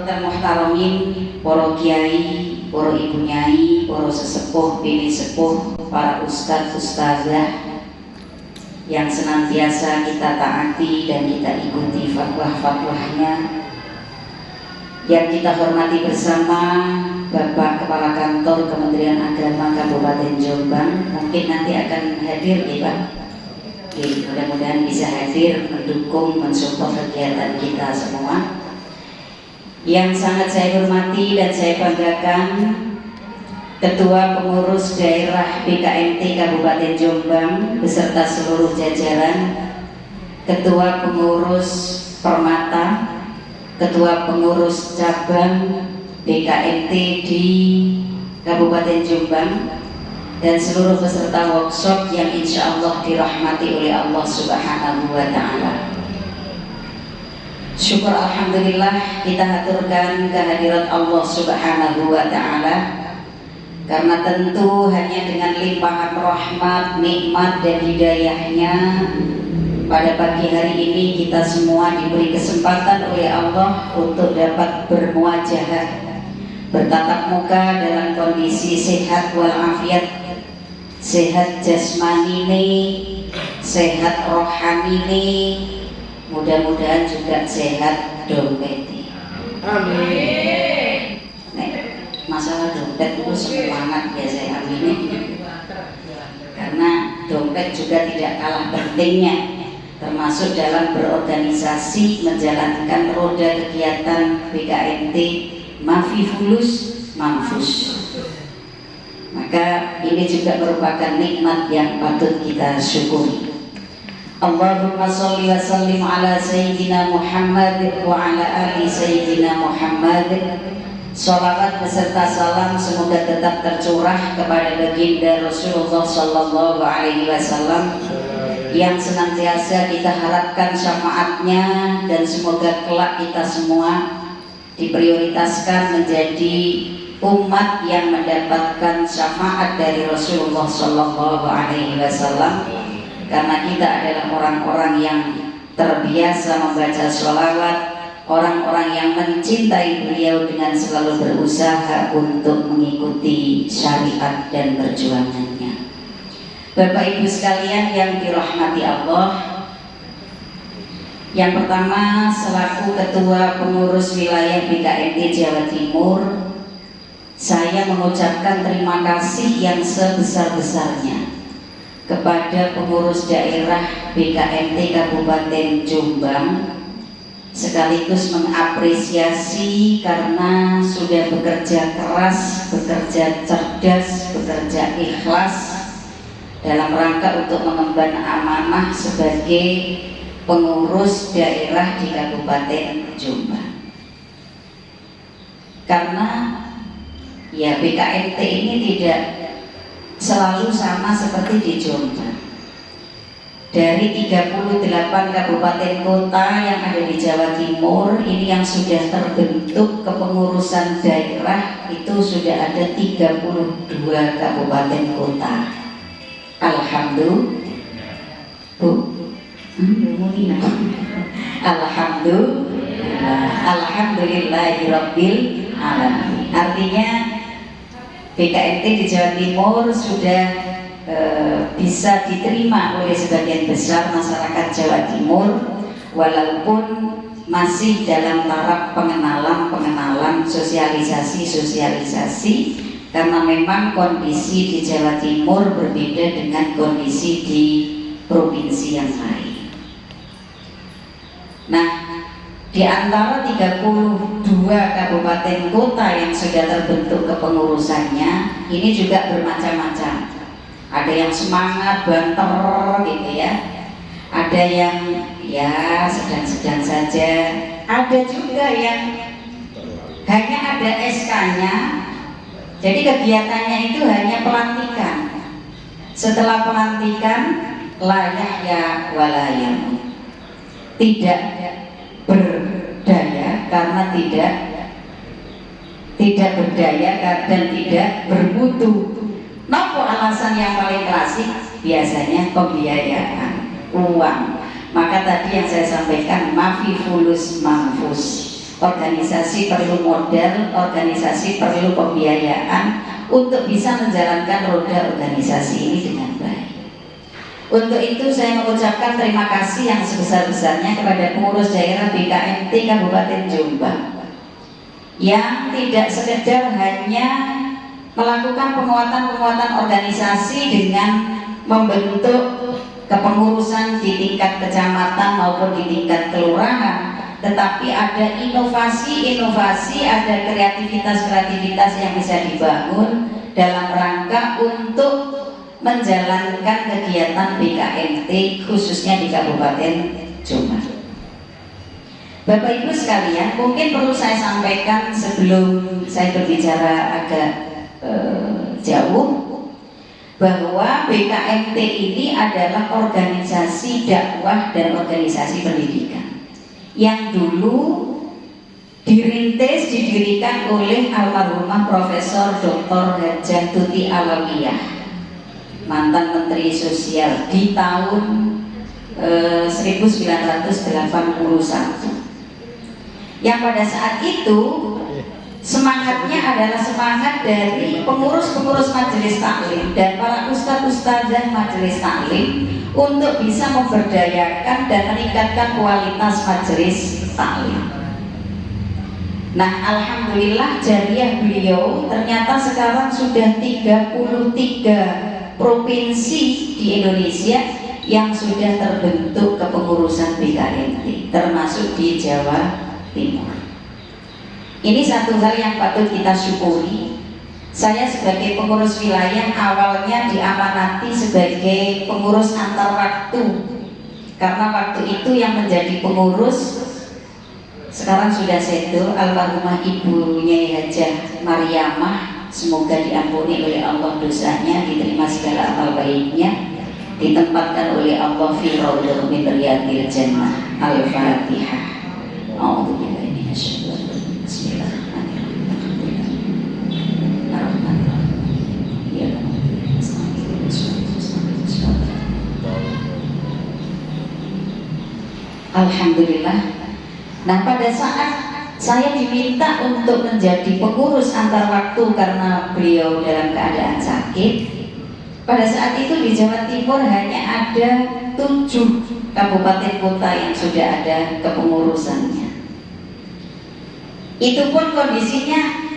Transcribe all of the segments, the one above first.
Hadrotal muhtaramin, para kiai, para ibu nyai, para sesepuh, bini sepuh, para ustadz, ustazah yang senantiasa kita taati dan kita ikuti fatwa-fatwanya, yang kita hormati bersama Bapak Kepala Kantor Kementerian Agama Kabupaten Jombang. Mungkin nanti akan hadir nih Pak. Mudah-mudahan bisa hadir, mendukung, mensupport kegiatan kita semua. Yang sangat saya hormati dan saya banggakan, Ketua Pengurus Daerah BKMT Kabupaten Jombang beserta seluruh jajaran, Ketua Pengurus Permata, Ketua Pengurus Cabang BKMT di Kabupaten Jombang, dan seluruh peserta workshop yang insya Allah dirahmati oleh Allah Subhanahu wa Ta'ala. Syukur alhamdulillah kita haturkan kehadirat Allah Subhanahu wa Ta'ala, karena tentu hanya dengan limpahan rahmat, nikmat dan hidayahnya pada pagi hari ini kita semua diberi kesempatan oleh Allah untuk dapat bermuajahah, bertatap muka dalam kondisi sehat walafiat, sehat jasmani ini, sehat rohani ini, mudah-mudahan juga sehat dompet. Amin. Nah, masalah dompet itu semangat ya saya amini, karena dompet juga tidak kalah pentingnya, termasuk dalam berorganisasi menjalankan roda kegiatan BKMT Mafi Fulus Manfus. Maka ini juga merupakan nikmat yang patut kita syukuri. Allahumma sholli wa sallim ala Sayyidina Muhammad wa ala ali Sayyidina Muhammad. Sholawat beserta salam semoga tetap tercurah kepada baginda Rasulullah Sallallahu Alaihi Wasallam yang senantiasa kita harapkan syafaatnya, dan semoga kelak kita semua diprioritaskan menjadi umat yang mendapatkan syafaat dari Rasulullah Sallallahu Alaihi Wasallam, karena kita adalah orang-orang yang terbiasa membaca sholawat, orang-orang yang mencintai beliau dengan selalu berusaha untuk mengikuti syariat dan perjuangannya. Bapak Ibu sekalian yang dirahmati Allah, yang pertama selaku Ketua Pengurus Wilayah BKMT Jawa Timur, saya mengucapkan terima kasih yang sebesar-besarnya kepada pengurus daerah BKMT Kabupaten Jombang, sekaligus mengapresiasi karena sudah bekerja keras, bekerja cerdas, bekerja ikhlas dalam rangka untuk mengemban amanah sebagai pengurus daerah di Kabupaten Jombang. Karena ya BKMT ini tidak selalu sama seperti di Jombang. Dari 38 kabupaten kota yang ada di Jawa Timur, ini yang sudah terbentuk kepengurusan daerah itu sudah ada 32 kabupaten kota. Alhamdulillah. Alhamdulillahirabbil alamin. Artinya BKMT di Jawa Timur sudah bisa diterima oleh sebagian besar masyarakat Jawa Timur, walaupun masih dalam taraf pengenalan, sosialisasi, karena memang kondisi di Jawa Timur berbeda dengan kondisi di provinsi yang lain. Nah, di antara 32 kabupaten kota yang sudah terbentuk kepengurusannya, ini juga bermacam-macam. Ada yang semangat, banter gitu ya. Ada yang ya sedang-sedang saja. Ada juga yang hanya ada SK-nya. Jadi kegiatannya itu hanya pelantikan. Setelah pelantikan, layak ya walayam. Tidak berdaya karena tidak berdaya dan tidak bermutu. Nopo alasan yang paling klasik? Biasanya pembiayaan, uang. Maka tadi yang saya sampaikan, mafi fulus manfus. Organisasi perlu modal, organisasi perlu pembiayaan untuk bisa menjalankan roda organisasi ini dengan baik. Untuk itu saya mengucapkan terima kasih yang sebesar-besarnya kepada pengurus daerah BKMT Kabupaten Jombang yang tidak sekedar hanya melakukan penguatan-penguatan organisasi dengan membentuk kepengurusan di tingkat kecamatan maupun di tingkat kelurahan, tetapi ada inovasi-inovasi, ada kreativitas-kreativitas yang bisa dibangun dalam rangka untuk menjalankan kegiatan BKMT khususnya di Kabupaten Jombang. Bapak Ibu sekalian, mungkin perlu saya sampaikan sebelum saya berbicara agak jauh, bahwa BKMT ini adalah organisasi dakwah dan organisasi pendidikan yang dulu dirintis, didirikan oleh almarhumah Profesor Dr. Hajah Tuti Alawiyah, mantan Menteri Sosial di tahun 1981, yang pada saat itu semangatnya adalah semangat dari pengurus-pengurus majelis taklim dan para ustadz-ustadzah majelis taklim untuk bisa memberdayakan dan meningkatkan kualitas majelis taklim. Nah, alhamdulillah jariah beliau ternyata sekarang sudah 33 provinsi di Indonesia yang sudah terbentuk kepengurusan BKMT, termasuk di Jawa Timur. Ini satu hal yang patut kita syukuri. Saya sebagai pengurus wilayah awalnya diamanati sebagai pengurus antar waktu, karena waktu itu yang menjadi pengurus sekarang sudah sedo, almarhumah Ibu Nyai Hajah Mariamah, semoga diampuni oleh Allah dosanya, diterima segala amal baiknya, ditempatkan oleh Allah fi raudhatin min riyadil jannah. Al-Fatihah. A'udzubillahi minasyaitonir rajim. Bismillahirrahmanirrahim. Alhamdulillah. Nah, pada saat saya diminta untuk menjadi pengurus antar waktu karena beliau dalam keadaan sakit, pada saat itu di Jawa Timur hanya ada 7 kabupaten kota yang sudah ada kepengurusannya. Itu pun kondisinya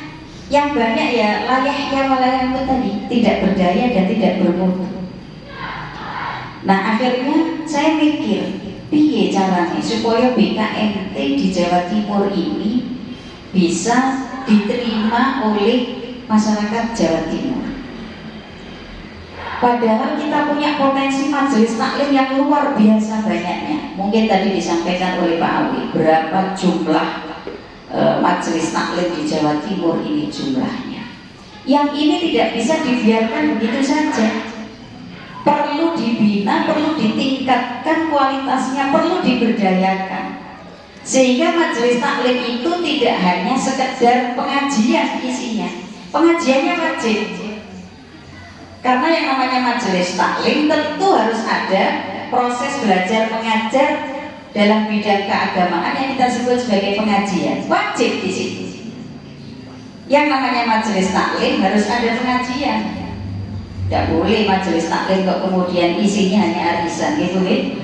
yang banyak ya layah itu tadi, tidak berdaya dan tidak bermutu. Nah, akhirnya saya mikir, piye caranya supaya BKMT di Jawa Timur ini bisa diterima oleh masyarakat Jawa Timur. Padahal kita punya potensi majelis taklim yang luar biasa banyaknya. Mungkin tadi disampaikan oleh Pak Awi berapa jumlah majelis taklim di Jawa Timur ini jumlahnya. Yang ini tidak bisa dibiarkan begitu saja. Perlu dibina, perlu ditingkatkan kualitasnya, perlu diberdayakan. Sehingga majelis taklim itu tidak hanya sekedar pengajian isinya. Pengajiannya wajib. Karena yang namanya majelis taklim tentu harus ada proses belajar mengajar dalam bidang keagamaan yang kita sebut sebagai pengajian. Wajib di situ. Yang namanya majelis taklim harus ada pengajian. Tidak boleh majelis taklim kok kemudian isinya hanya arisan, gitu kan?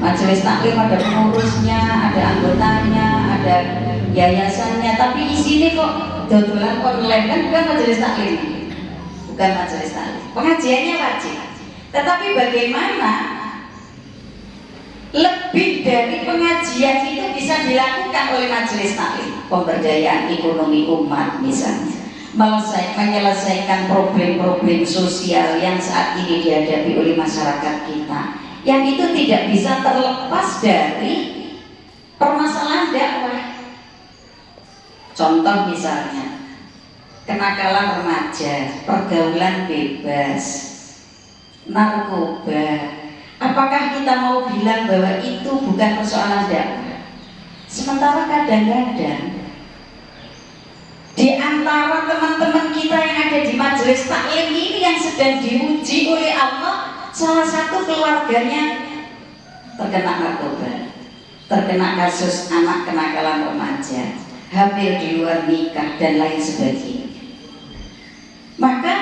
Majelis taklim ada pengurusnya, ada anggotanya, ada yayasannya, tapi isinya kok dodolan online, kan bukan majelis taklim. Bukan majelis taklim. Pengajiannya wajib. Tetapi bagaimana lebih dari pengajian itu bisa dilakukan oleh majelis taklim? Pemberdayaan ekonomi umat misalnya, menyelesaikan problem-problem sosial yang saat ini dihadapi oleh masyarakat kita, yang itu tidak bisa terlepas dari permasalahan dakwah. Contoh misalnya kenakalan remaja, pergaulan bebas, narkoba. Apakah kita mau bilang bahwa itu bukan persoalan dakwah? Sementara kadang-kadang di antara teman-teman kita yang ada di majelis taklim ini yang sedang diuji oleh Allah, salah satu keluarganya terkena narkoba, terkena kasus anak kenakalan remaja, hamil di luar nikah dan lain sebagainya. Maka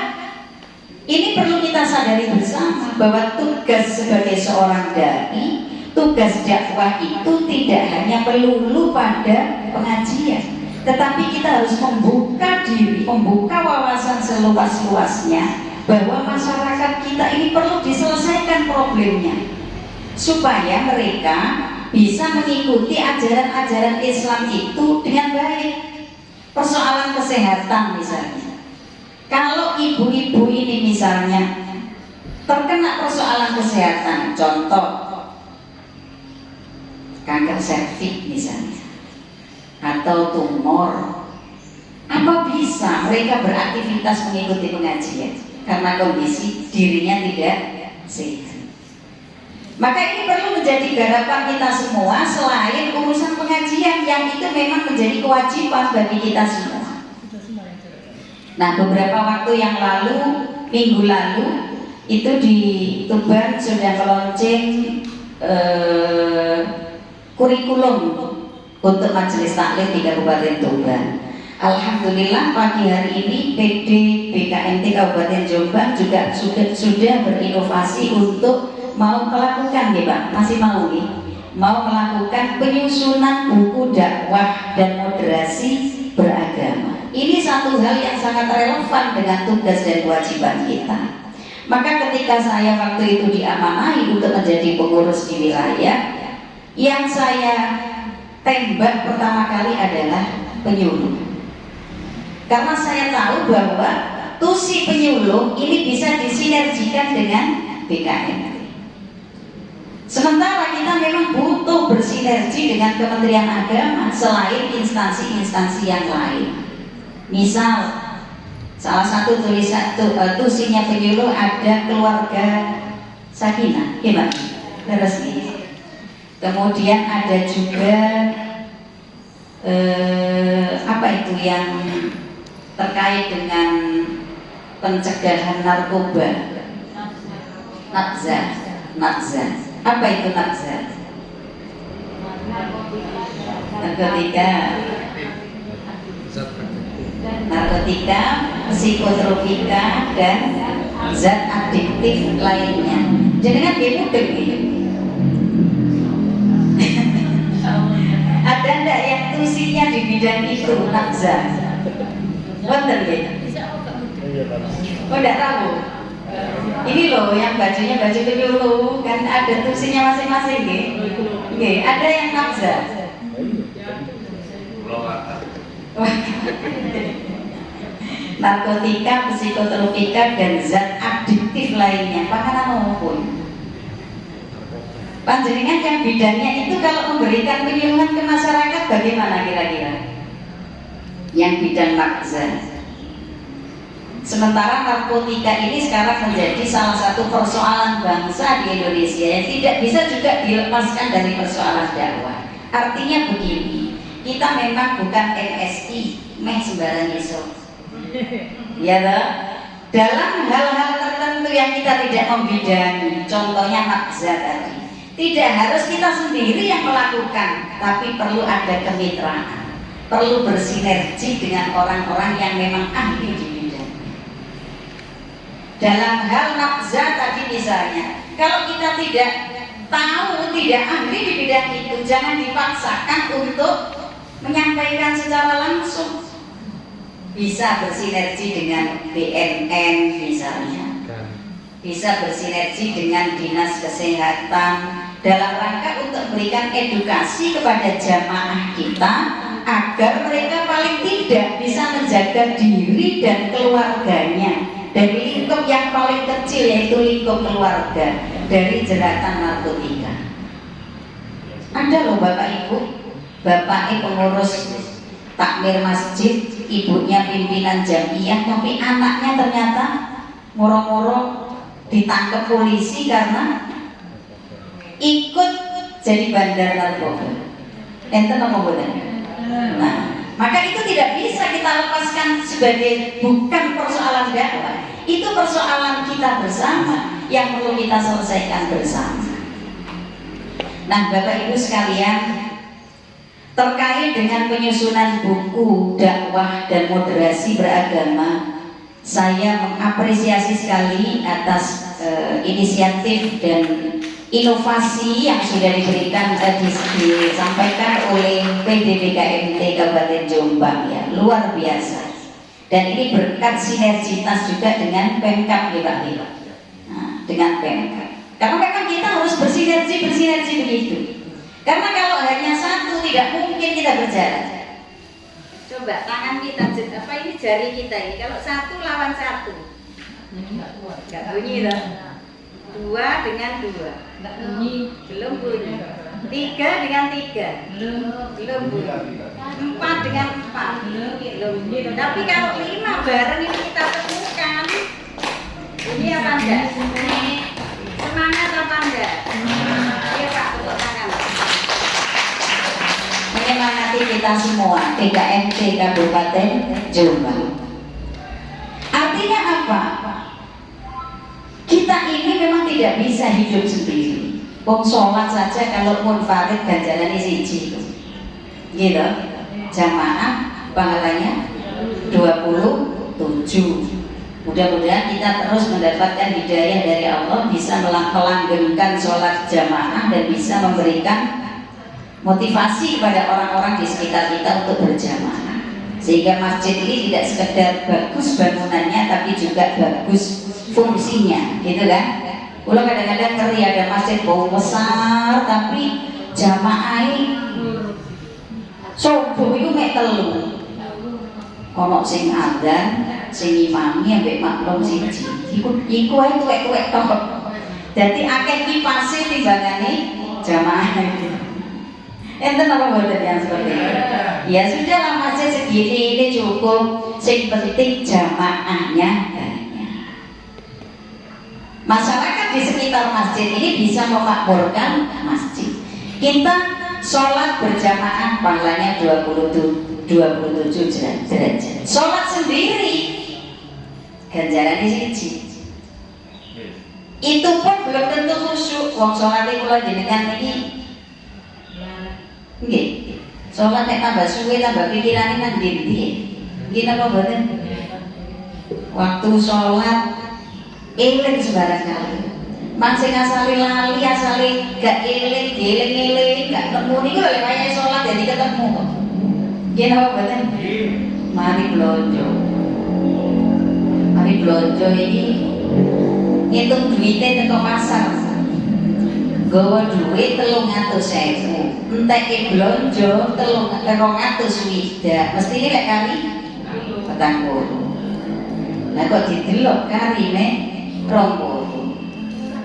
ini perlu kita sadari bersama bahwa tugas sebagai seorang dai, tugas dakwah itu tidak hanya melulu pada pengajian, tetapi kita harus membuka diri, membuka wawasan seluas-luasnya bahwa masyarakat kita ini perlu diselesaikan problemnya supaya mereka bisa mengikuti ajaran-ajaran Islam itu dengan baik. Persoalan kesehatan misalnya, kalau ibu-ibu ini misalnya terkena persoalan kesehatan, contoh kanker serviks misalnya atau tumor, apa bisa mereka beraktivitas mengikuti pengajian karena kondisi dirinya tidak sehat? Maka ini perlu menjadi garapan kita semua selain urusan pengajian yang itu memang menjadi kewajiban bagi kita semua. Nah, beberapa waktu yang lalu, minggu lalu, itu di Tuban sudah meluncing kurikulum untuk majelis taklim di Kabupaten Tuban. Alhamdulillah pagi hari ini PD BKMT Kabupaten Jombang juga sudah berinovasi untuk mau melakukan nih Pak, masih mau nih, mau melakukan penyusunan buku dakwah dan moderasi beragama. Ini satu hal yang sangat relevan dengan tugas dan kewajiban kita. Maka ketika saya waktu itu diamanahi untuk menjadi pengurus di wilayah, yang saya tembak pertama kali adalah penyuluh. Karena saya tahu bahwa tusi penyuluh ini bisa disinergikan dengan BKMT. Sementara kita memang butuh bersinergi dengan Kementerian Agama selain instansi-instansi yang lain. Misal, salah satu tusinya penyuluh ada keluarga Sakinah, gimana? Resmi. Kemudian ada juga apa itu yang terkait dengan pencegahan narkoba, Nakza. Apa itu Nakza? Narkotika, psikotropika, dan zat adiktif lainnya. Jadi kan dia mudah gitu. Ada ndak yang tusinya di bidang itu Nakza? Wonten ya? Oh, ndak tahu. Ini loh yang bajunya baju penyuluh kan ada tusinya masing-masing nggih. Ada yang Nakza. Narkotika, psikotropika, dan zat adiktif lainnya. Panganan maupun panjenengan yang bidangnya itu kalau memberikan penyuluhan ke masyarakat bagaimana kira-kira? Yang bidang Nakza. Sementara narkotika ini sekarang menjadi salah satu persoalan bangsa di Indonesia yang tidak bisa juga dilepaskan dari persoalan dakwah. Artinya begini, kita memang bukan MSI, sembarang iso. Ya toh? Dalam hal-hal tertentu yang kita tidak membidangi, contohnya Nakza tadi, tidak harus kita sendiri yang melakukan, tapi perlu ada kemitraan, perlu bersinergi dengan orang-orang yang memang ahli di dalam hal Nakza tadi misalnya. Kalau kita tidak tahu, tidak ahli di bidang itu, jangan dipaksakan untuk menyampaikan secara langsung. Bisa bersinergi dengan BNN misalnya, bisa bersinergi dengan Dinas Kesehatan dalam rangka untuk memberikan edukasi kepada jamaah kita agar mereka paling tidak bisa menjaga diri dan keluarganya dari lingkup yang paling kecil, yaitu lingkup keluarga, dari jeratan narkotika. Ada loh Bapak Ibu, bapaknya pengurus takmir masjid, ibunya pimpinan jamiah, tapi anaknya ternyata moro-moro ditangkap polisi karena ikut jadi bandar narkoba. Enten apa boten? Nah, maka itu tidak bisa kita lepaskan sebagai bukan persoalan dakwah. Itu persoalan kita bersama yang perlu kita selesaikan bersama. Nah, Bapak Ibu sekalian, terkait dengan penyusunan buku dakwah dan moderasi beragama, saya mengapresiasi sekali atas inisiatif dan inovasi yang sudah diberikan disampaikan oleh PDDKMT Kabupaten Jombang, ya, luar biasa. Dan ini berkat sinergitas juga dengan Pemkab, ya Pak. Nah, dengan Pemkab. Karena memang kita harus bersinergi begitu. Karena kalau hanya satu tidak mungkin kita berjalan. Coba tangan kita, apa ini jari kita ini, kalau satu lawan satu, nggak bunyi loh. Dua dengan dua, nggak bunyi, belum bunyi. Tiga dengan tiga, belum bunyi. Empat dengan empat, belum bunyi. Tapi kalau lima bareng ini kita temukan, bunyi apa enggak? Semangat apa enggak? Iya Pak, tepuk tangan. Menyemangati kita semua, PKMT Kabupaten Jombang. Artinya apa? Kita ini memang tidak bisa hidup sendiri. Sholat saja kalau munfarid ganjarannya siji, gitu. Jamaah pahalanya 27. Mudah-mudahan kita terus mendapatkan hidayah dari Allah, bisa melanggengkan sholat jamaah dan bisa memberikan motivasi kepada orang-orang di sekitar kita untuk berjamaah, sehingga masjid ini tidak sekedar bagus bangunannya tapi juga bagus fungsinya, gitu kan? Kalau kadang-kadang ngeri ada masjid bau besar tapi jamaah ini subuh itu mek telu, ono sing adzan, sing imami ambek maklum siji. Iku ae tuwek-tuwek tok. Dadi akeh kipase timbangane jamaah. Enten apa boten yang seperti itu? Ya sudahlah, masjid segini ini cukup. Sing penting jamaahnya banyak. Masyarakat di sekitar masjid ini bisa memakmurkan masjid. Kita sholat berjamaah pahalanya 27 derajat. Sholat sendiri ganjarannya siji. Itu pun belum tentu khusyuk. Wong sholatnya kula jenengan ini nggih. Sholat nek tambah suwe tambah pikirane nang ndi-ndi. Nggih napa mboten? Waktu sholat eling sembarang kali. Masing asale lali, asale gak eling, dieling-eling, gak nemu niku lho wayahe sholat jadi ketemu kok. Nggih napa mboten? Mari blonjo. Mari blonjo ini ngitung duitnya teko pasar. Gawa duit 300.000, enteke blonjo 200 mesti ini lek kali 40. Lah kok didelok karine 20.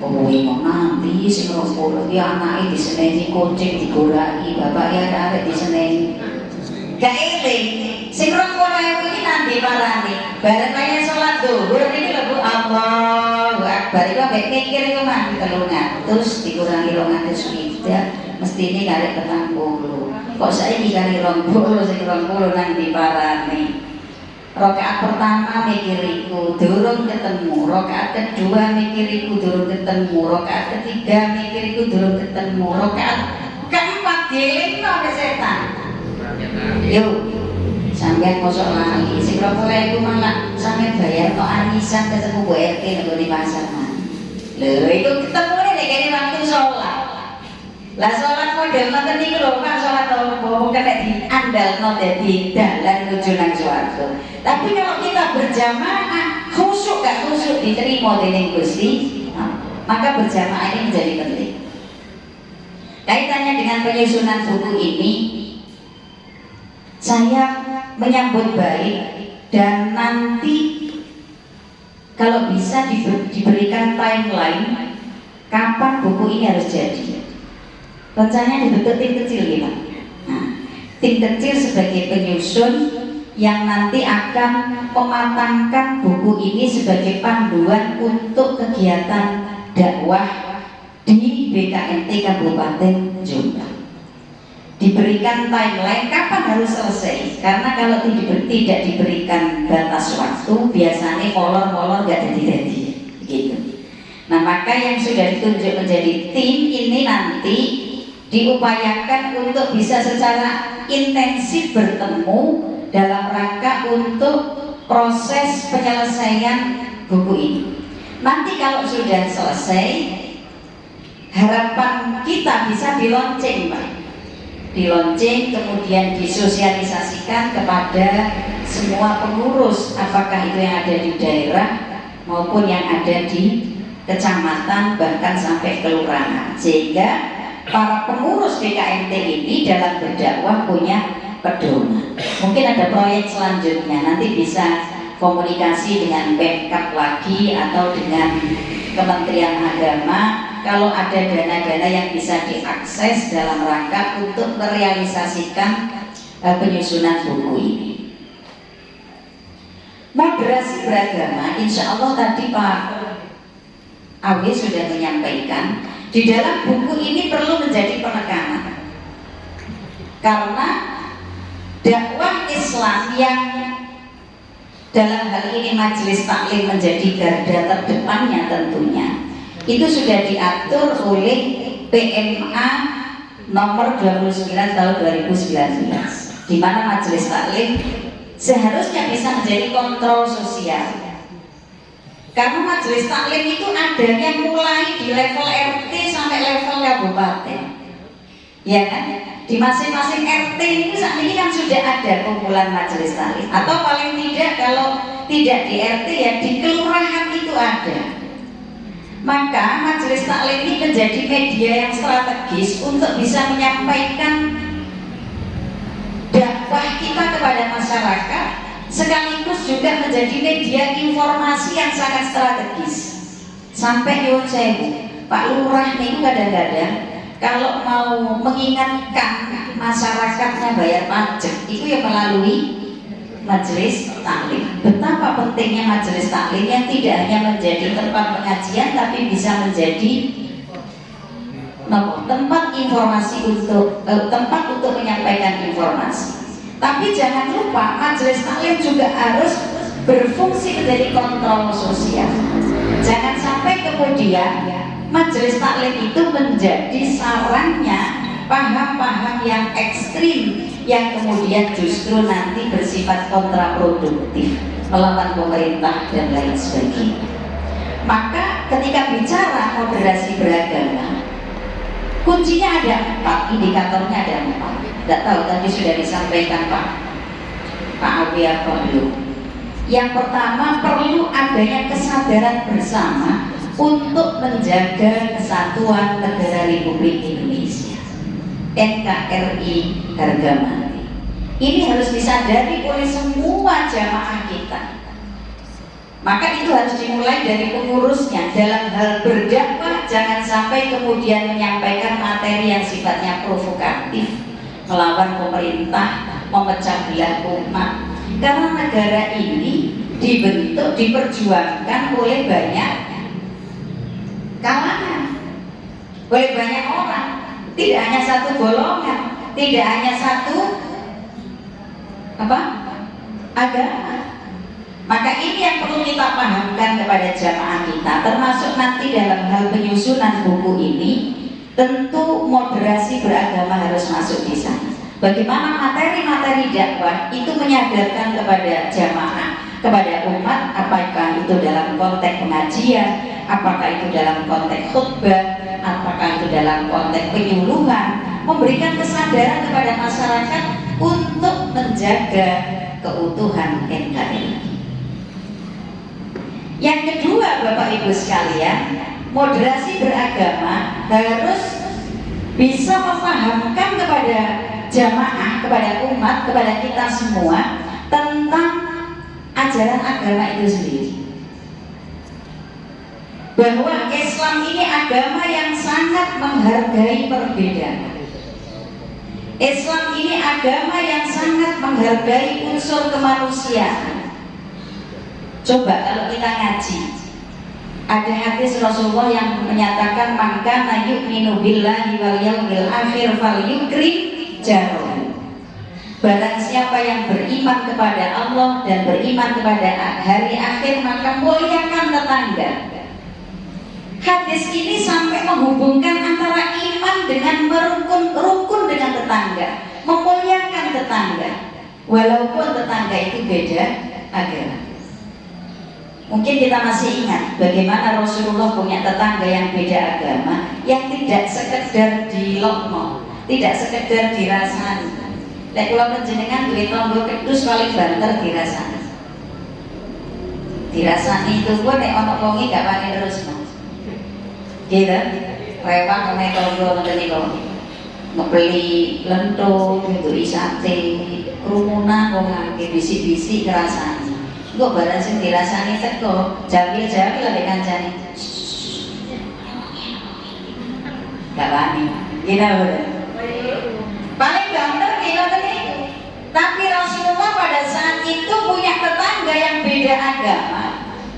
Kuwi kok nanti sing 20 iki anake diseneni kucing digoraki, bapake arek diseneni. Gak eling, sing 20.000 iki nanti parane. Bareng kaya salat zuhur iki lho Bu, Allahu Akbar. Iku ambek mikir iku mah 300 dikurangi 200 mesti ini karek 40. Kok saiki kari 20 sing 20 nang diparane. Rakaat pertama mikiriku durung ketemu, rakaat kedua mikiriku durung ketemu, rakaat ketiga mikiriku durung ketemu, rakaat keempat dilingno ke setan. Yuk, sampeyan mosok lali, sing 20.000 malah sampeyan bayar kok arisan ketemu Bu RT nek di pasar man. Lho, itu ketemune nek kene waktu sholat. Lah sholat model ngoten niku lho Pak, sholat apa kena diandalno dadi dalan menuju nang swarga. Tapi kalau kita berjamaah, khusyuk gak khusyuk diterima dening Gusti, maka berjamaah ini menjadi penting. Kaitannya dengan penyusunan buku ini, saya menyambut baik dan nanti kalau bisa diberikan timeline kapan buku ini harus jadi. Rencananya dibentuk tim kecil gitu. Nah, tim kecil sebagai penyusun yang nanti akan mematangkan buku ini sebagai panduan untuk kegiatan dakwah di BKMT Kabupaten Jombang. Diberikan timeline kapan harus selesai, karena kalau tidak diberikan batas waktu biasanya molor-molor gak jadi-jadi gitu. Nah, maka yang sudah ditunjuk menjadi tim ini nanti diupayakan untuk bisa secara intensif bertemu dalam rangka untuk proses penyelesaian buku ini. Nanti kalau sudah selesai, harapan kita bisa dilonceng, Pak. Dilonceng, kemudian disosialisasikan kepada semua pengurus, apakah itu yang ada di daerah maupun yang ada di kecamatan, bahkan sampai kelurahan, sehingga para pengurus BKMT ini dalam berdakwah punya pedoman. Mungkin ada proyek selanjutnya, nanti bisa komunikasi dengan Pemkab lagi atau dengan Kementerian Agama kalau ada dana-dana yang bisa diakses dalam rangka untuk merealisasikan penyusunan buku ini. Moderasi beragama, insya Allah tadi Pak Awi sudah menyampaikan, di dalam buku ini perlu menjadi penekanan, karena dakwah Islam yang dalam hal ini Majelis Taklim menjadi garda terdepannya tentunya, itu sudah diatur oleh PMA nomor 29 tahun 2019, di mana Majelis Taklim seharusnya bisa menjadi kontrol sosial. Karena Majelis Taklim itu adanya mulai di level RT sampai level kabupaten, ya kan? Di masing-masing RT itu saat ini kan sudah ada kumpulan Majelis Taklim, atau paling tidak kalau tidak di RT ya di kelurahan itu ada. Maka Majelis Taklim ini menjadi media yang strategis untuk bisa menyampaikan dakwah kita kepada masyarakat, sekaligus juga menjadi media informasi yang sangat strategis. Sampai nyuwun sewu, Pak Lurah itu kadang-kadang kalau mau mengingatkan masyarakatnya bayar pajak, itu ya melalui Majelis Taklim. Betapa pentingnya Majelis Taklim yang tidak hanya menjadi tempat pengajian, tapi bisa menjadi tempat informasi tempat untuk menyampaikan informasi. Tapi jangan lupa Majelis Taklim juga harus berfungsi menjadi kontrol sosial. Jangan sampai kemudian Majelis Taklim itu menjadi sarangnya paham-paham yang ekstrim yang kemudian justru nanti bersifat kontraproduktif melawan pemerintah dan lain sebagainya. Maka ketika bicara moderasi beragama, kuncinya ada 4, indikatornya ada 4. Tidak tahu tadi sudah disampaikan Pak Abi apa belum. Yang pertama, perlu adanya kesadaran bersama untuk menjaga kesatuan negara Republik Indonesia, NKRI harga mati. Ini harus disadari oleh semua jamaah kita. Maka itu harus dimulai dari pengurusnya. Dalam hal berdakwah jangan sampai kemudian menyampaikan materi yang sifatnya provokatif melawan pemerintah, memecah belah umat. Karena negara ini dibentuk, diperjuangkan oleh banyak kalangan, oleh banyak orang, tidak hanya satu golongan, tidak hanya satu agama. Maka ini yang perlu kita pahamkan kepada jamaah kita, termasuk nanti dalam hal penyusunan buku ini. Tentu moderasi beragama harus masuk di sana. Bagaimana materi-materi dakwah itu menyadarkan kepada jamaah, kepada umat, apakah itu dalam konteks pengajian, apakah itu dalam konteks khutbah, apakah itu dalam konteks penyuluhan, memberikan kesadaran kepada masyarakat untuk menjaga keutuhan NKRI. Yang kedua, Bapak Ibu sekalian, moderasi beragama harus bisa memahamkan kepada jamaah, kepada umat, kepada kita semua tentang ajaran agama itu sendiri. Bahwa Islam ini agama yang sangat menghargai perbedaan. Islam ini agama yang sangat menghargai unsur kemanusiaan. Coba kalau kita ngaji, ada hadis Rasulullah yang menyatakan man kana yu'minu billahi wal yawmil akhir falyukrim jarahu. Barang siapa yang beriman kepada Allah dan beriman kepada hari akhir, maka muliakan tetangga. Hadis ini sampai menghubungkan antara iman dengan rukun dengan tetangga, memuliakan tetangga, walaupun tetangga itu beda agama. Mungkin kita masih ingat bagaimana Rasulullah punya tetangga yang beda agama, yang tidak sekedar dilokno, tidak sekedar dirasani. Lek kula panjenengan duwe tangga kedus paling banter dirasani. Dirasani itu pun nek ana wonge gak wani terus, Mas. Gitu. Rewang kene tangga ngoten niku. Ngebeli lentung, ngebeli sate, kerumunan wong akeh bisi-bisi ngrasani. Kok barang sing dirasani teko, jamil-jamil lek kancane. Gak wani. Gila bener. Paling banter kita tadi. Tapi Rasulullah pada saat itu punya tetangga yang beda agama,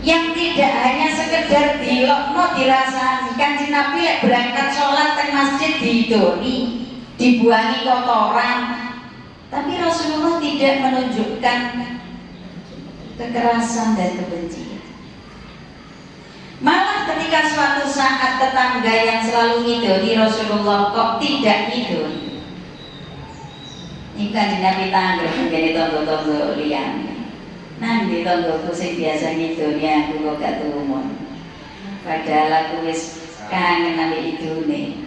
yang tidak hanya sekedar dilokno dirasani. Kanjeng Nabi lek berangkat sholat teng masjid didoni, dibuangi kotoran. Tapi Rasulullah tidak menunjukkan kekerasan dan kebencian. Malah ketika suatu saat tetangga yang selalu ngidoni Rasulullah kok tidak ngidoni, ini kan Nabi tangga menjadi tonggo-tonggo liang. Nanti tonggoku sing biasa ngidoni aku kok gak tumun. Padahal aku wis kangen nabi idune.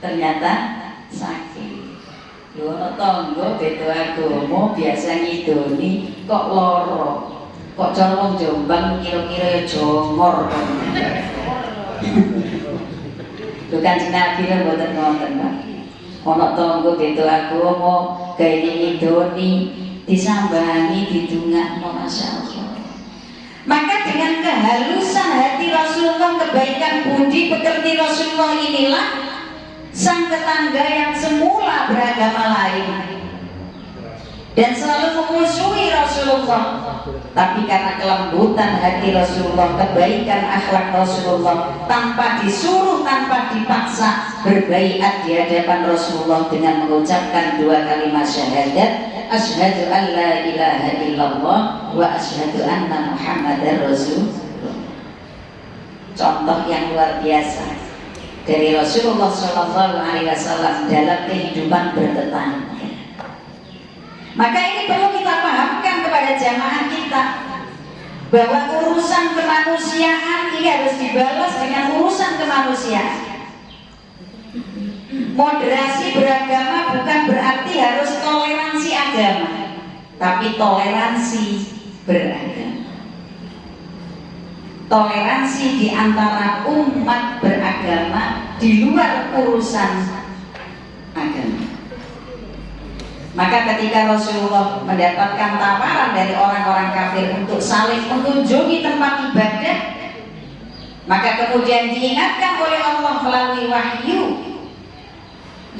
Ternyata sakit. Lho ana tangga beda agama biasa ngidoni kok loro. Kok cara wong Jombang kira-kira ya jongor kan. Lho Kanjeng Nabi lho mboten ngoten, Pak. Ana tangga beda agama gawe ngidoni disambangi didongakno masyaallah. Maka dengan kehalusan hati Rasulullah, kebaikan budi pekerti Rasulullah inilah sang tetangga yang semula beragama lain dan selalu memusuhi Rasulullah, tapi karena kelembutan hati Rasulullah, kebaikan akhlak Rasulullah, tanpa disuruh, tanpa dipaksa, berbaiat di hadapan Rasulullah dengan mengucapkan dua kalimat syahadat, asyhadu an la ilaha illallah wa asyhadu anna muhammadar rasulullah. Contoh yang luar biasa dari Rasulullah SAW dalam kehidupan bertetangga. Maka ini perlu kita pahamkan kepada jamaah kita bahwa urusan kemanusiaan ini harus dibalas dengan urusan kemanusiaan. Moderasi beragama bukan berarti harus toleransi agama, tapi toleransi beragama. Toleransi di antara umat beragama di luar urusan agama. Maka ketika Rasulullah mendapatkan tawaran dari orang-orang kafir untuk saling mengunjungi tempat ibadah, maka kemudian diingatkan oleh Allah melalui wahyu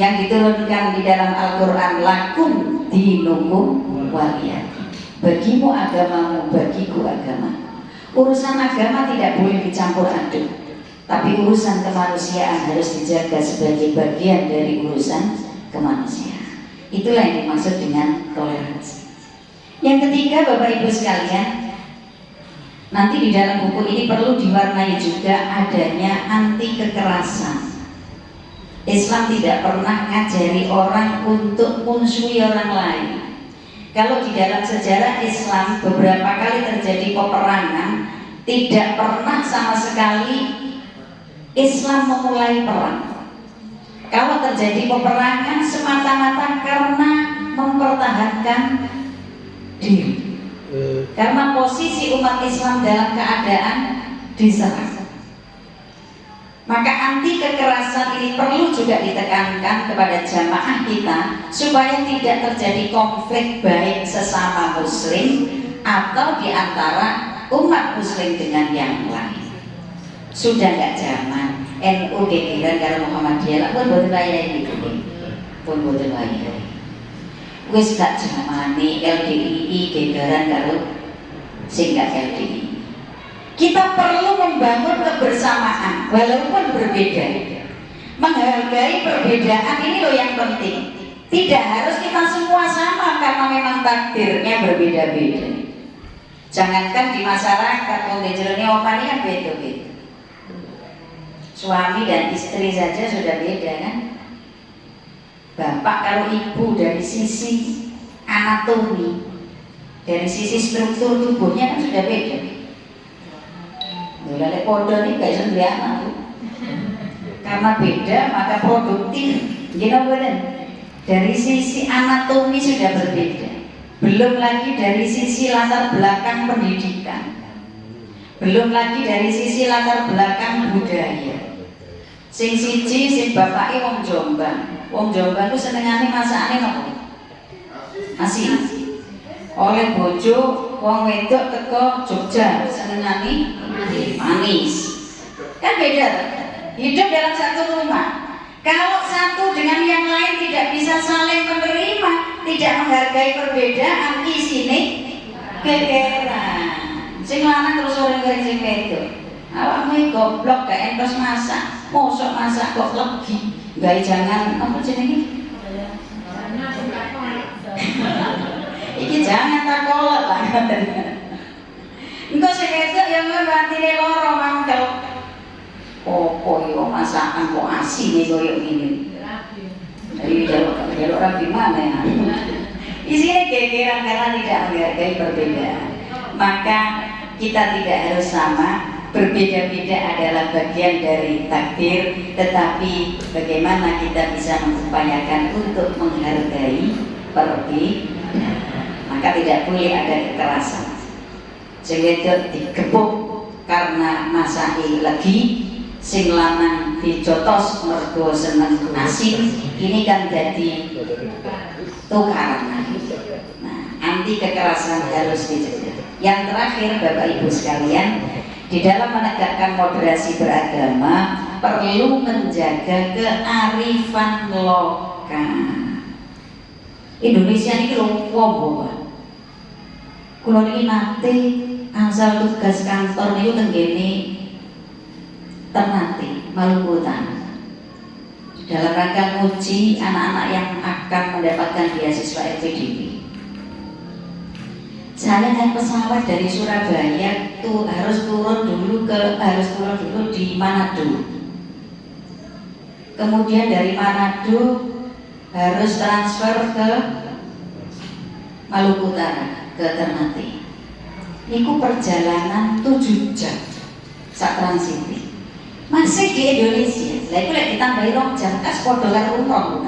yang diturunkan di dalam Al-Quran, lakum dinukum waliyati, bagimu agamamu, bagiku agama. Urusan agama tidak boleh dicampur aduk, tapi urusan kemanusiaan harus dijaga sebagai bagian dari urusan kemanusiaan. Itulah yang dimaksud dengan toleransi. Yang ketiga, Bapak Ibu sekalian, nanti di dalam buku ini perlu diwarnai juga adanya anti kekerasan. Islam tidak pernah ngajari orang untuk musuhi orang lain. Kalau di dalam sejarah Islam beberapa kali terjadi peperangan, tidak pernah sama sekali Islam memulai perang. Kalau terjadi peperangan semata-mata karena mempertahankan diri, karena posisi umat Islam dalam keadaan diserang. Maka anti kekerasan ini perlu juga ditekankan kepada jamaah kita supaya tidak terjadi konflik baik sesama muslim atau di antara umat muslim dengan yang lain. Sudah gak zaman NU gegeran karo Muhammadiyah pun boten wayahe iki. Pun boten wayahe. Wis gak zamane LDII gegeran karo sing gak LDII. Kita perlu membangun kebersamaan walaupun berbeda. Menghargai perbedaan ini loh yang penting. Tidak harus kita semua sama karena memang takdirnya berbeda-beda. Jangankan di masyarakat, wong jerone omah kan beda-beda. Suami dan istri saja sudah beda kan? Bapak kalau ibu dari sisi anatomi, dari sisi struktur tubuhnya kan sudah beda. Lele podo nih kayak sendirian, karena beda maka produktif, gitu kan? Dari sisi anatomi sudah berbeda. Belum lagi dari sisi latar belakang pendidikan, belum lagi dari sisi latar belakang budaya. Sing siji sing bapake wong Jombang. Wong Jombang ku senengane masakane nopo? Asin. Oleh bojo wong wedok teko Jogja senengane manis. Kan beda. Hidup dalam satu rumah. Kalau satu dengan yang lain tidak bisa saling menerima, tidak menghargai perbedaan, isine gegeran. Sing lanang terus orang sing wedok. Awakmu goblok gak entos masak. Mosok masak kok legi. Gawe jangan apa jenenge? Iki jangan tak kolot lah. Engko sing wedok ya ngono atine loro mangkel. Opo yo masakan kok asin koyo ngene. Ayo jaluk rapi mana ya? Isinya gegeran karena tidak menghargai perbedaan. Maka kita tidak harus sama. Berbeda-beda adalah bagian dari takdir, tetapi bagaimana kita bisa mengupayakan untuk menghargai perbedaan. Maka tidak boleh ada kekerasan. Sing wedok digepuk karena masake legi, sing lanang dijotos mergo seneng asin. Ini kan jadi tukaran. Nah, anti kekerasan harus dicegah. Yang terakhir, Bapak Ibu sekalian, di dalam menegakkan moderasi beragama perlu menjaga kearifan lokal. Indonesia ini lompo, kalau ini nanti asal tugas kantor itu tenggene Ternate, Maluku Utara, dalam rangka uji anak-anak yang akan mendapatkan beasiswa LPDP. Saya naik pesawat dari Surabaya tuh harus turun dulu di Manado. Kemudian dari Manado harus transfer ke Maluku Utara, ke Ternate. Niku perjalanan 7 jam sak transit. Masih di Indonesia. Lah iku lek ditambahi 2 jam kas padha karo umroh.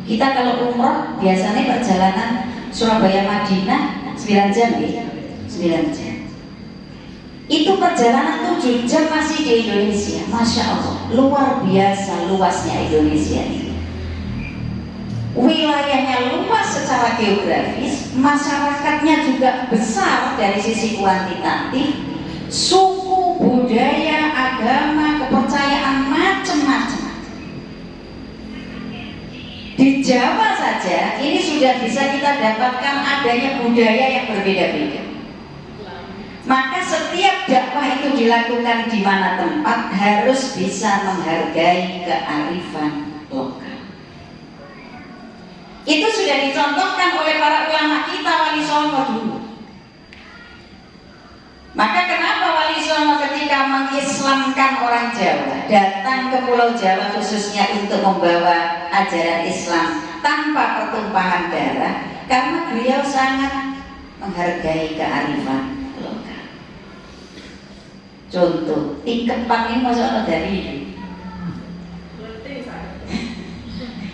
Kita kalau umroh biasanya perjalanan Surabaya Madinah 9 jam ya? 9 jam. Itu perjalanan 7 jam masih di Indonesia. Masya Allah, luar biasa luasnya Indonesia ini. Wilayahnya luas secara geografis, masyarakatnya juga besar dari sisi kuantitatif, suku, budaya, agama, kepercayaan macam-macam. Di Jawa saja ini sudah bisa kita dapatkan adanya budaya yang berbeda-beda. Maka setiap dakwah itu dilakukan di mana tempat harus bisa menghargai kearifan lokal. Itu sudah dicontohkan oleh para ulama kita Wali Songo dulu. Maka kenapa Wali Songo ketika mengislamkan orang Jawa datang ke Pulau Jawa khususnya untuk membawa ajaran Islam tanpa pertumpahan darah? Karena beliau sangat menghargai kearifan lokal. Contoh, tingkepan ini masalah dari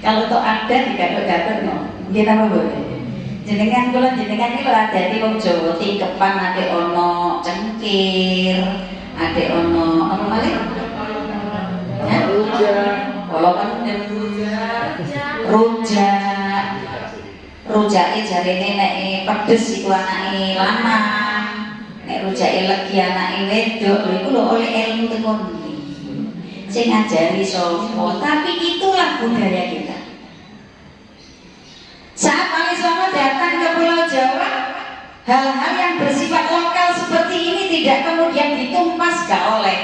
kalau toh ada di gadot-gadot no, kita apa boleh? Jenengan kula jenengan iki lho dadi wong Jawa tingkepan ade ono cengkir, ade ono apa malih? Rujak. Kalau kan rujak. Rujake jarene nek pedes iku anake lanang. Nek rujake legi anake wedok, lho iku lho oleh ilmu tekan ndi. Sing ngajari sapa? Tapi itulah budaya kita. Saat Wali Songo datang ke Pulau Jawa, hal-hal yang bersifat lokal seperti ini tidak kemudian ditumpas gak oleh.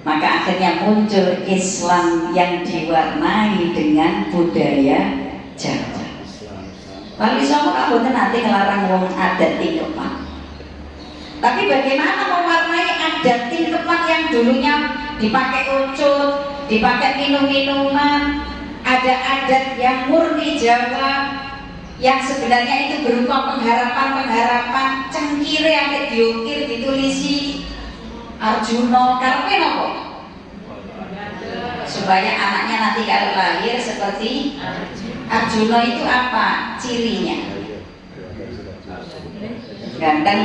Maka akhirnya muncul Islam yang diwarnai dengan budaya Jawa. Wali Songo kamu nanti ngelarang wong adat tingkepan. Tapi bagaimana mewarnai adat tingkepan yang yang dulunya dipakai ucut, dipakai minum-minuman, ada adat yang murni Jawa yang sebenarnya itu berupa pengharapan-pengharapan, cengkire yang diukir ditulisi Arjuna karena apa? Supaya anaknya nanti kalau lahir seperti Arjuna. Itu apa cirinya? Ganteng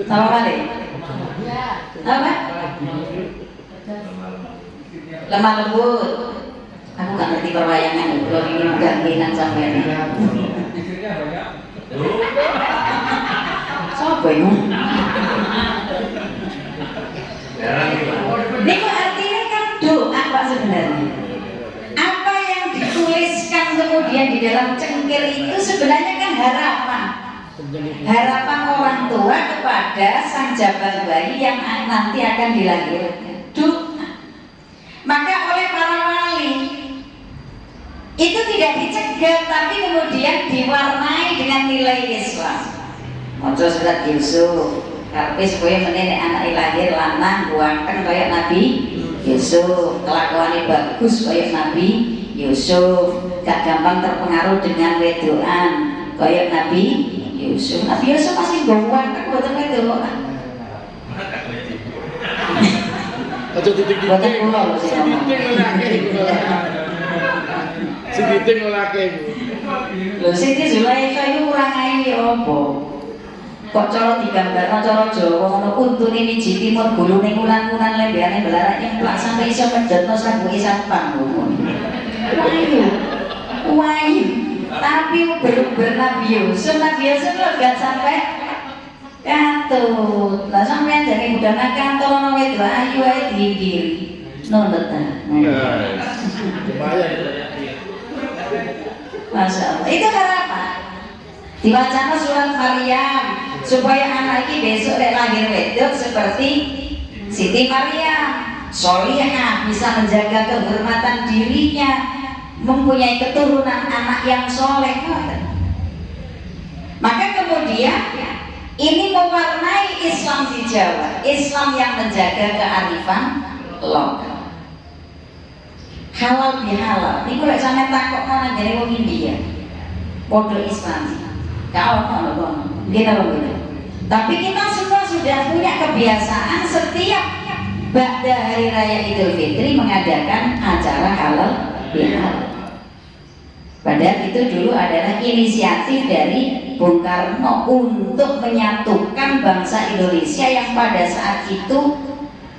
sama balik apa? Lemah lembut. Aku gak ngerti perwayangan, belum ingin gantian sampai ini. Siapa itu? Ini artinya kan doa Pak sebenarnya. Apa yang dituliskan kemudian di dalam cengkir itu sebenarnya kan harapan. Harapan orang tua kepada sang jabang bayi yang nanti akan dilahirkan. Doa. Maka oleh para wali itu tidak dicegat, tapi kemudian diwarnai dengan nilai Islam. Maca surat Yusuf, karpe supaya menenek anak lahir lanang buangkan kayak Nabi Yusuf, kelakuannya bagus kayak Nabi Yusuf, gak gampang terpengaruh dengan wedoan kayak Nabi Yusuf. Nabi Yusuf masih buang kan buatan wedoan. Aja titik-titik pulau Segitu ngolake Bu. Lho Siti Zulaikha itu kurang ae apa? Kok cara digambarno cara Jawa ngono untune miji timur gulune ngulan-ngulan lembehane belarak nyemplak sampe iso medhotno sabunge sampang ngono. Wahyu. Tapi berubah Nabi Yusuf lho gak sampai katut. Lah sampean jane budana kantor ono wedok ayu ae diinggiri. Nonton ta. Lumayan. Masya Allah, itu harapan. Diwacana surat Maryam supaya anak ini besok lahir wedok seperti Siti Maryam, solihah, bisa menjaga kehormatan dirinya, mempunyai keturunan anak yang soleh. Maka kemudian ini mewarnai Islam di Jawa, Islam yang menjaga kearifan lokal. Halal bihalal. Ini kalau sampai takut mana dari wong India, bodoh Islam. Kau tahu gitu. Tapi kita semua sudah punya kebiasaan setiap ba'da hari raya Idul Fitri mengadakan acara halal bihalal. Padahal itu dulu adalah inisiatif dari Bung Karno untuk menyatukan bangsa Indonesia yang pada saat itu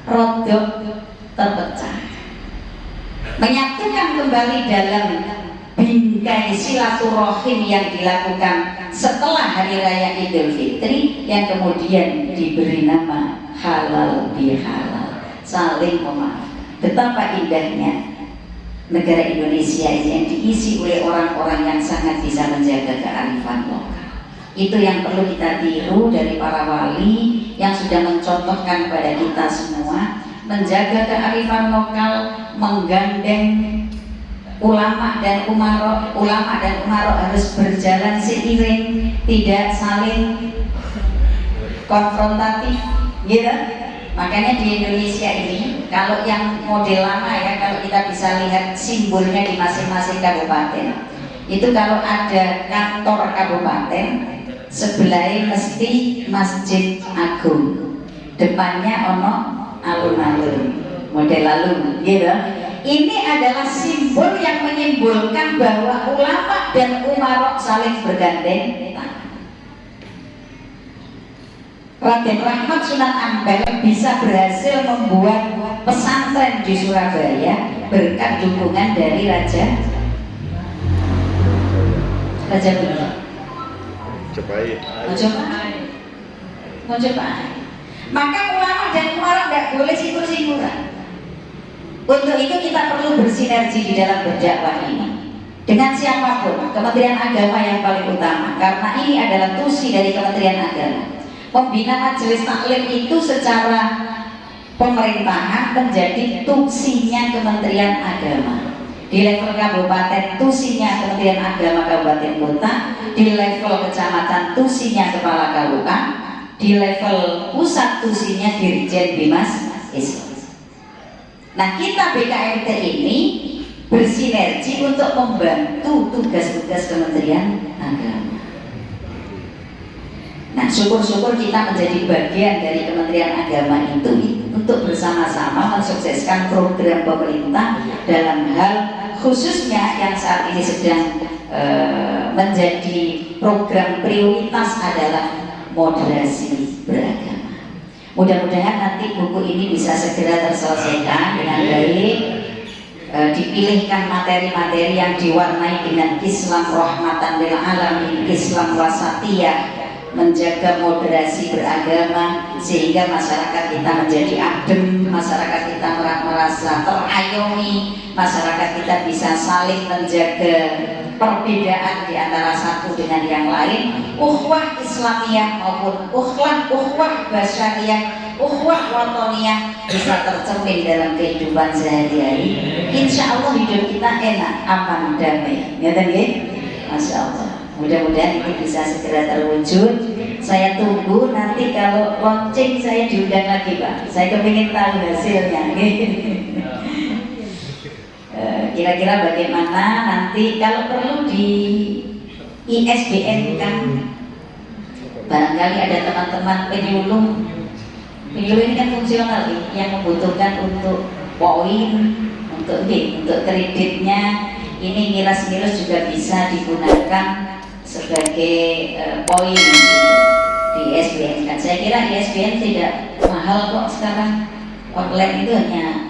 rodok terpecah. Menyatukan kembali dalam bingkai silaturahim yang dilakukan setelah hari raya Idul Fitri yang kemudian diberi nama halal bihalal, saling memaafkan. Betapa indahnya negara Indonesia ini yang diisi oleh orang-orang yang sangat bisa menjaga kearifan lokal. Itu yang perlu kita tiru dari para wali yang sudah mencontohkan kepada kita semua, menjaga kearifan lokal, menggandeng ulama dan umarok harus berjalan seiring, tidak saling konfrontatif, gitu. Makanya di Indonesia ini, kalau yang model lama ya, kalau kita bisa lihat simbolnya di masing-masing kabupaten, itu kalau ada kantor kabupaten, sebelahnya mesti Masjid Agung, depannya ono alun-alun, model alun, gitu. Ini adalah simbol yang menyimbolkan bahwa ulama dan umarok saling bergandeng tangan. Raden Rahmat Sunan Ampel bisa berhasil membuat pesantren di Surabaya berkat dukungan dari Raja Majapahit. Maka ulama dan umarok tidak boleh sikur-sikuran. Untuk itu kita perlu bersinergi di dalam berdakwah ini dengan siapapun, Kementerian Agama yang paling utama, karena ini adalah tusi dari Kementerian Agama. Pembina Majelis Taklim itu secara pemerintahan menjadi tusinya Kementerian Agama. Di level kabupaten tusinya Kementerian Agama Kabupaten Kota, di level kecamatan tusinya Kepala KUA, di level pusat tusinya Dirjen Bimas Islam. Nah, kita BKMT ini bersinergi untuk membantu tugas-tugas Kementerian Agama. Nah, syukur-syukur kita menjadi bagian dari Kementerian Agama itu untuk bersama-sama mensukseskan program pemerintah dalam hal khususnya yang saat ini sedang menjadi program prioritas adalah moderasi beragama. Mudah-mudahan nanti buku ini bisa segera terselesaikan dengan baik, dipilihkan materi-materi yang diwarnai dengan Islam rahmatan lil alamin, Islam wasatiyah, menjaga moderasi beragama sehingga masyarakat kita menjadi adem, masyarakat kita merasa terayomi, masyarakat kita bisa saling menjaga perbedaan di antara satu dengan yang lain, ukhuwah Islamiyah maupun ukhuwah basyariyah, ukhuwah watoniyah bisa tercermin dalam kehidupan sehari-hari. Insya Allah hidup kita enak, aman, damai. Ya kan, Masya Allah. Mudah-mudahan ini bisa segera terwujud. Saya tunggu nanti kalau launching saya diundang lagi, Pak. Saya kepingin tahu hasilnya. Kira-kira bagaimana nanti kalau perlu di ISBN kan, barangkali ada teman-teman penyuluh ini kan fungsional yang membutuhkan untuk poin, untuk kreditnya, ini ngiras-ngiras juga bisa digunakan sebagai poin di ISBN kan. Saya kira ISBN tidak mahal kok sekarang, online itu hanya